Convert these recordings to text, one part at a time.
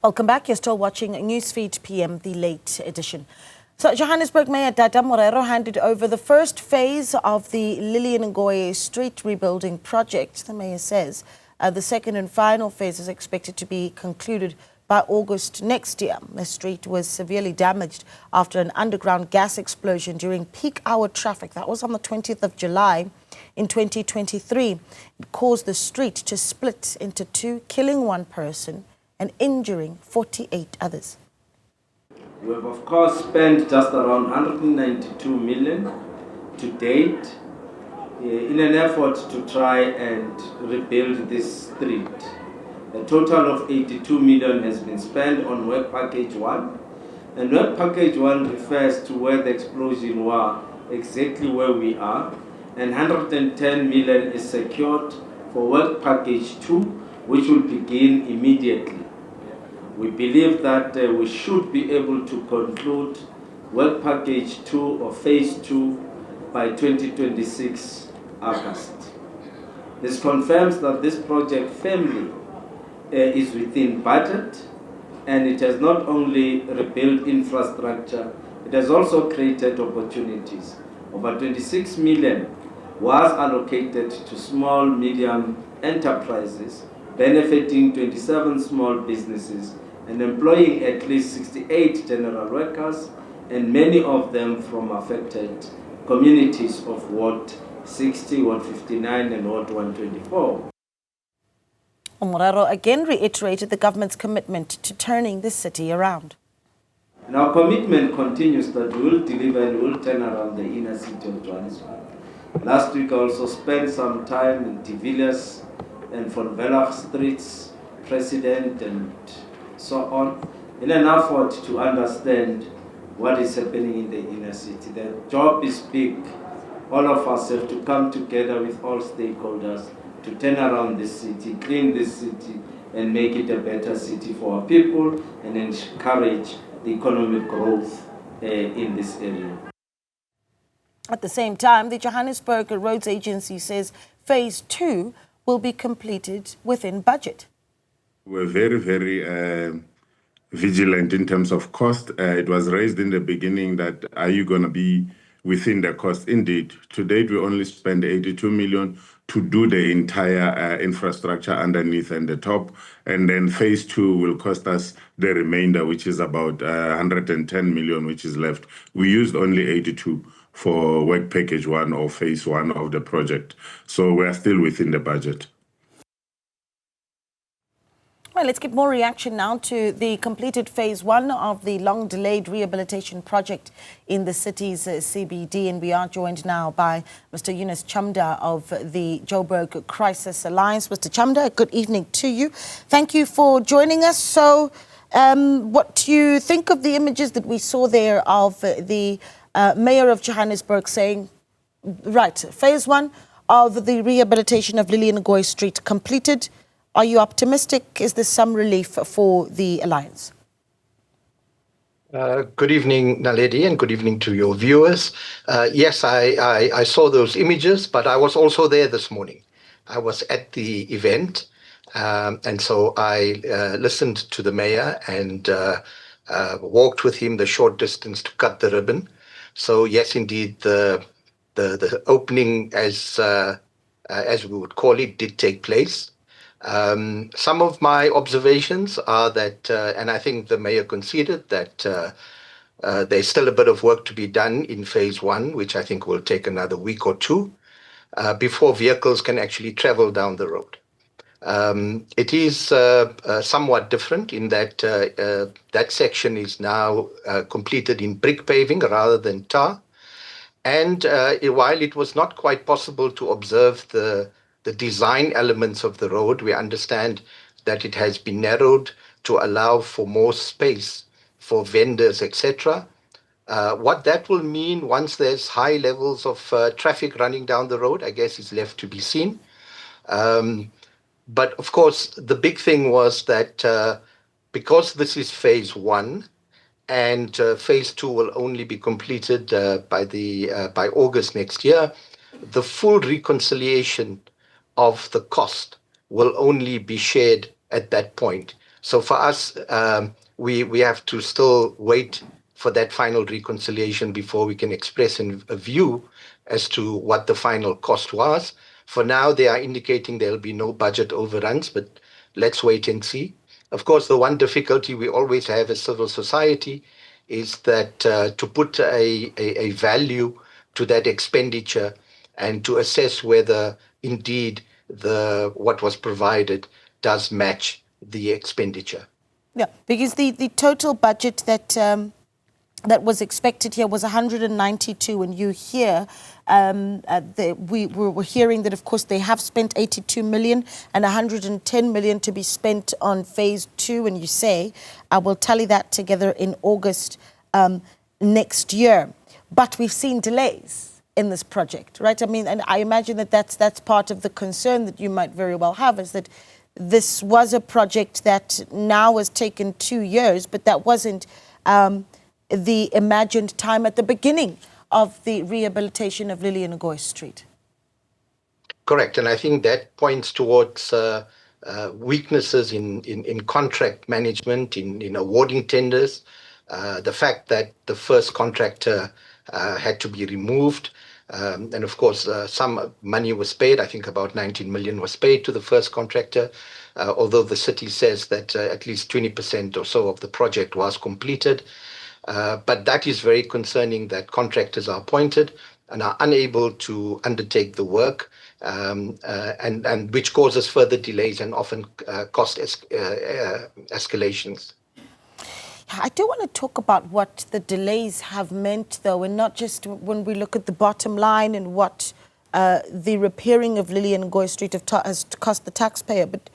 Welcome back. You're still watching Newsfeed PM, the late edition. So Johannesburg Mayor Dada Morero handed over the first phase of the Lillian Ngoyi Street rebuilding project. The mayor says the second and final phase is expected to be concluded by August next year. The street was severely damaged after an underground gas explosion during peak hour traffic. That was on the 20th of July in 2023. It caused the street to split into two, killing one person and injuring 48 others. We have, of course, spent just around 192 million to date in an effort to try and rebuild this street. A total of 82 million has been spent on work package 1. And work package 1 refers to where the explosion was, exactly where we are. And 110 million is secured for work package 2, which will begin immediately. We believe that we should be able to conclude work package 2 or phase 2 by 2026 August. This confirms that this project firmly is within budget, and it has not only rebuilt infrastructure, it has also created opportunities. Over 26 million was allocated to small, medium enterprises, benefiting 27 small businesses and employing at least 68 general workers, and many of them from affected communities of Ward 60, Ward 59 and Ward 124. Morero again reiterated the government's commitment to turning the city around. And our commitment continues that we will deliver and we will turn around the inner city of Johannesburg. Last week I also spent some time in De Villiers and Von Velach streets, President and so on, in an effort to understand what is happening in the inner city. The job is big. All of us have to come together with all stakeholders to turn around this city, clean this city, and make it a better city for our people and encourage the economic growth in this area. At the same time, the Johannesburg Roads Agency says phase 2 will be completed within budget. We're very vigilant in terms of cost. It was raised in the beginning that are you going to be within the cost? Indeed, to date we only spent 82 million to do the entire infrastructure underneath and the top, and then phase 2 will cost us the remainder, which is about 110 million, which is left. We used only 82 for work package 1 or phase 1 of the project, so we are still within the budget. Well, let's get more reaction now to the completed phase 1 of the long-delayed rehabilitation project in the city's CBD. And we are joined now by Mr. Yunus Chamda of the Joburg Crisis Alliance. Mr. Chamda, good evening to you. Thank you for joining us. So what do you think of the images that we saw there of the Mayor of Johannesburg saying, right, phase 1 of the rehabilitation of Lilian Goy Street completed? Are you optimistic? Is there some relief for the alliance? Good evening, Naledi, and good evening to your viewers. Yes, I saw those images, but I was also there this morning. I was at the event, and so I listened to the mayor and walked with him the short distance to cut the ribbon. So yes, indeed, the opening, as we would call it, did take place. Some of my observations are that, and I think the mayor conceded that there's still a bit of work to be done in phase 1, which I think will take another week or two before vehicles can actually travel down the road. It is somewhat different in that that section is now completed in brick paving rather than tar. And while it was not quite possible to observe the design elements of the road, we understand that it has been narrowed to allow for more space for vendors, etc. What that will mean once there's high levels of traffic running down the road, I guess, is left to be seen. But of course, the big thing was that because this is phase 1 and phase 2 will only be completed by August next year, the full reconciliation of the cost will only be shared at that point. So for us, we have to still wait for that final reconciliation before we can express a view as to what the final cost was. For now, they are indicating there'll be no budget overruns, but let's wait and see. Of course, the one difficulty we always have as civil society is that to put a value to that expenditure and to assess whether indeed what was provided does match the expenditure. Yeah, because the total budget that was expected here was 192, and you hear we were hearing that, of course, they have spent 82 million and 110 million to be spent on phase 2, and you say, I will tally that together in August next year. But we've seen delays in this project, right? I mean, and I imagine that that's part of the concern that you might very well have, is that this was a project that now has taken 2 years, but that wasn't the imagined time at the beginning of the rehabilitation of Lillian Ngoyi Street. Correct, and I think that points towards weaknesses in contract management, in awarding tenders, the fact that the first contractor had to be removed, and of course some money was paid. I think about 19 million was paid to the first contractor, although the city says that at least 20% or so of the project was completed. But that is very concerning, that contractors are appointed and are unable to undertake the work, and which causes further delays and often cost escalations. I do want to talk about what the delays have meant, though, and not just when we look at the bottom line and what the repairing of Lilian Goy Street has cost the taxpayer, but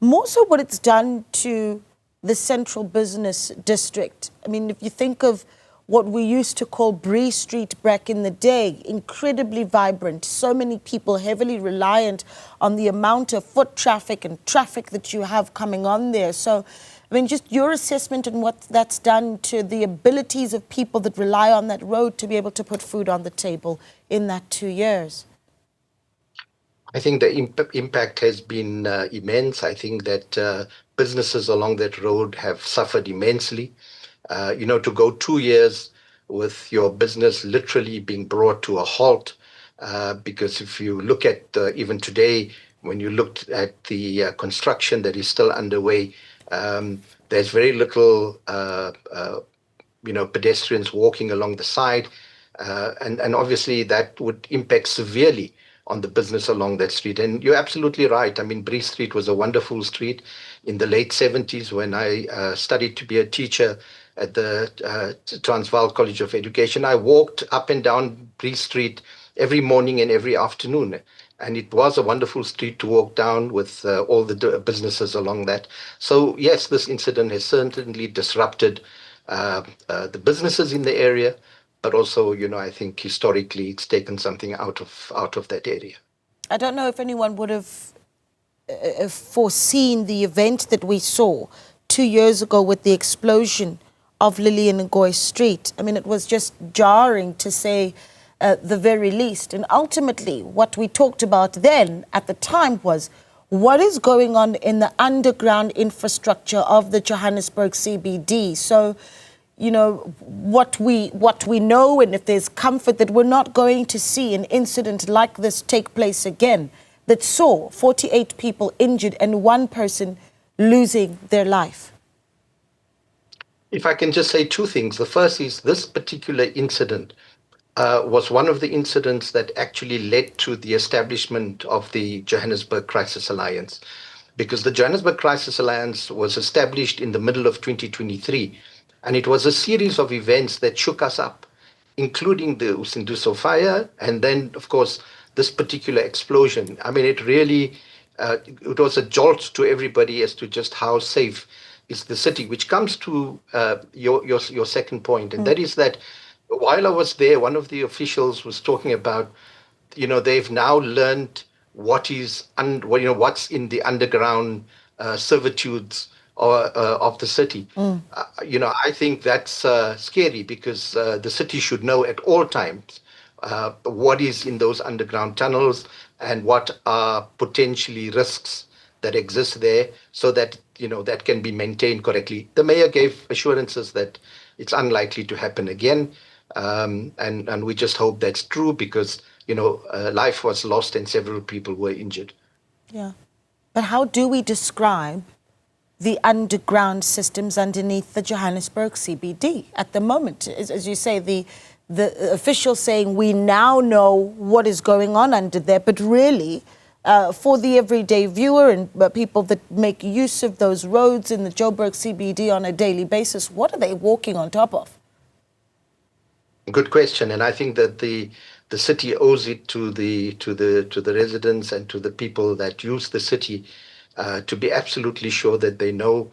more so what it's done to the central business district. I mean, if you think of what we used to call Bree Street back in the day, incredibly vibrant, so many people heavily reliant on the amount of foot traffic and traffic that you have coming on there. So, I mean, just your assessment and what that's done to the abilities of people that rely on that road to be able to put food on the table in that 2 years. I think the impact has been immense. I think that businesses along that road have suffered immensely. To go 2 years with your business literally being brought to a halt, because if you look at even today, when you looked at the construction that is still underway, there's very little, pedestrians walking along the side, and obviously that would impact severely on the business along that street. And you're absolutely right. I mean, Bree Street was a wonderful street in the late 70s when I studied to be a teacher at the Transvaal College of Education. I walked up and down Bree Street every morning and every afternoon. And it was a wonderful street to walk down with all the businesses along that. So, yes, this incident has certainly disrupted the businesses in the area, but also, I think historically it's taken something out of that area. I don't know if anyone would have foreseen the event that we saw 2 years ago with the explosion of Lillian Goy Street. I mean, it was just jarring to say the very least. And ultimately, what we talked about then at the time was what is going on in the underground infrastructure of the Johannesburg CBD. So, what we know, and if there's comfort that we're not going to see an incident like this take place again, that saw 48 people injured and one person losing their life. If I can just say two things. The first is this particular incident was one of the incidents that actually led to the establishment of the Johannesburg Crisis Alliance, because the Johannesburg Crisis Alliance was established in the middle of 2023. And it was a series of events that shook us up, including the Usinduso fire, and then, of course, this particular explosion. I mean, it really, it was a jolt to everybody as to just how safe is the city, which comes to your second point, and that is that while I was there, one of the officials was talking about, they've now learned what is, what's in the underground servitudes of the city. I think that's scary, because the city should know at all times what is in those underground tunnels and what are potentially risks that exist there, so that that can be maintained correctly. The mayor gave assurances that it's unlikely to happen again, and we just hope that's true because life was lost and several people were injured. Yeah, but how do we describe the underground systems underneath the Johannesburg CBD at the moment? As you say, the officials saying we now know what is going on under there, but really, for the everyday viewer and people that make use of those roads in the Joburg CBD on a daily basis, what are they walking on top of? Good question, and I think that the city owes it to the residents and to the people that use the city to be absolutely sure that they know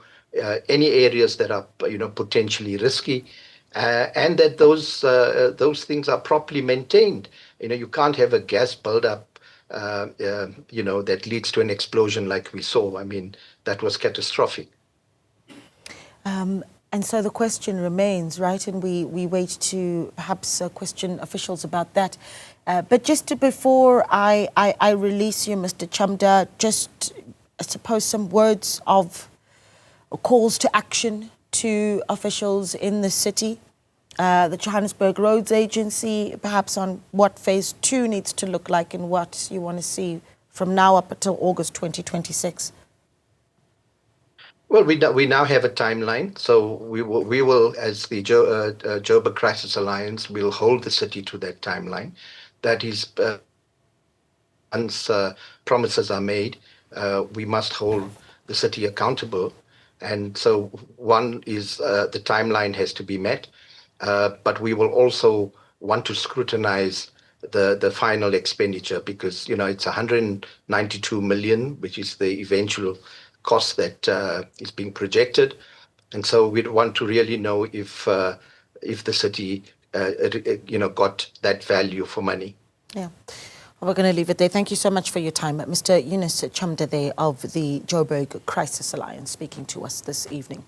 any areas that are potentially risky, and that those things are properly maintained. You can't have a gas buildup that leads to an explosion like we saw. I mean, that was catastrophic. And so the question remains, right? And we wait to perhaps question officials about that. But just before I release you, Mr. Chamda, just I suppose some words of calls to action to officials in the city, the Johannesburg Roads Agency, perhaps on what phase 2 needs to look like and what you want to see from now up until August 2026. Well, we now have a timeline, so we will as the Joburg Crisis Alliance, will hold the city to that timeline. That is, once promises are made, we must hold the city accountable. And so one is the timeline has to be met, but we will also want to scrutinize the final expenditure because, it's 192 million, which is the eventual cost that is being projected. And so we'd want to really know if the city, got that value for money. Yeah. Well, we're going to leave it there. Thank you so much for your time. Mr. Yunus Chamda there of the Joburg Crisis Alliance speaking to us this evening.